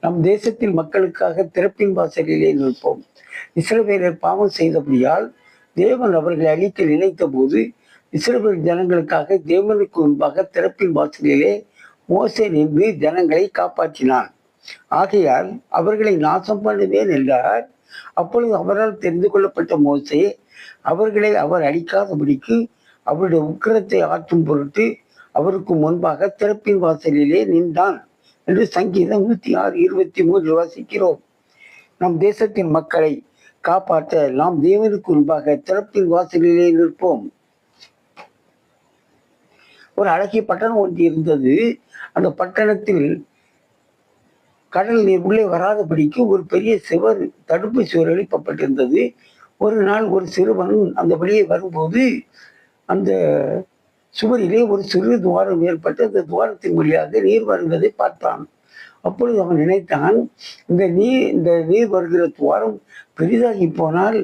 நம் தேசத்தில் மக்களுக்காக திறப்பின் வாசலிலே நிற்போம். இஸ்ரவேலர் பாவம் செய்தபடியால் தேவன் அவர்களை அழிக்க நினைத்த போது இஸ்ரவேல் ஜனங்களுக்காக தேவனுக்கு முன்பாக திறப்பின் வாசலிலே மோசே நின்று ஜனங்களை காப்பாற்றினான். ஆகையால் அவர்களை நாசம் பண்ணுவேன் என்றார். அப்பொழுது அவரால் தெரிந்து கொள்ளப்பட்ட மோசே அவர்களை அவர் அழிக்காதபடிக்கு அவருடைய உக்கிரத்தை ஆற்றும் பொருட்டு அவருக்கு முன்பாக திறப்பின் வாசலிலே நின்றான் என்று சங்கீதம் 106:23 வாசிக்கிறோம். நம் தேசத்தின் மக்களை காப்பாற்ற நாம் தேவனுக்கு முன்பாக திறப்பின் வாசலிலே நிற்போம். ஒரு அழகிய பட்டணம் ஒன்று இருந்தது. அந்த பட்டணத்தில் கடல் நீர் உள்ளே வராதபடிக்கு ஒரு பெரிய சுவர், தடுப்பு சுவர் எழுப்பப்பட்டிருந்தது. ஒரு நாள் ஒரு சிறுவன் அந்த வழியே வரும்போது அந்த சுவரிலே ஒரு சிறு துவாரம் ஏற்பட்டு அந்த துவாரத்தின் வழியாக நீர் வருவதை பார்த்தான். அப்பொழுது அவன் நினைத்தான், இந்த நீர் வருகிற துவாரம் பெரிதாகி போனால்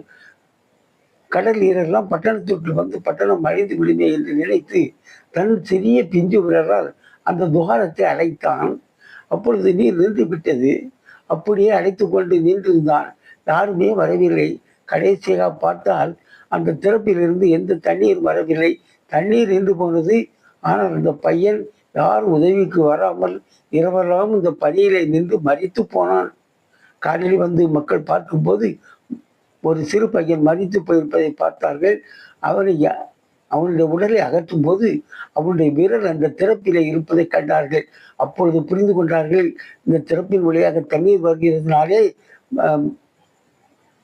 கடல் நீரெல்லாம் பட்டணத்திற்கு வந்து பட்டணம் அழிந்து விடுமே என்று நினைத்து தன் சிறிய பிஞ்சு விரலால் அந்த துவாரத்தை அடைத்தான். அப்பொழுது நீர் நின்று விட்டது. அப்படியே அடைத்து கொண்டு நின்றிருந்தான். யாருமே வரவில்லை. கடைசியாக பார்த்தால் அந்த திறப்பிலிருந்து எந்த தண்ணீர் வரவில்லை. தண்ணீர் நின்று போனது. ஆனால் அந்த பையன் யார் உதவிக்கு வராமல் இரவெல்லாம் இந்த பனியிலே நின்று மரித்து போனான். காலையில் வந்து மக்கள் பார்க்கும்போது ஒரு சிறு பையன் மரித்து போயிருப்பதை பார்த்தார்கள். அவனுடைய உடலை அகற்றும் போது அவனுடைய விரல் அந்த திறப்பிலே இருப்பதை கண்டார்கள். அப்பொழுது புரிந்து கொண்டார்கள், இந்த திறப்பின் வழியாக தண்ணீர் வருகிறதுனாலே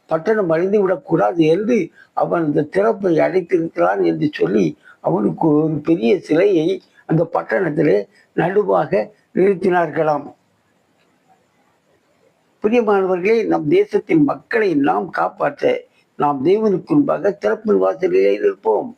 பட்டணம் அழிந்து விடக்கூடாது என்று அவன் இந்த திறப்பை அடைத்திருக்கிறான் என்று சொல்லி அவனுக்கு ஒரு பெரிய சிலையை அந்த பட்டணத்திலே நடுவாக நிறுத்தினார்களாம். பிரியமானவர்களே, நம் தேசத்தின் மக்களை நாம் காப்பாற்ற நாம் தேவனுக்கு முன்பாக திறப்பின் வாசலிலே இருப்போம்.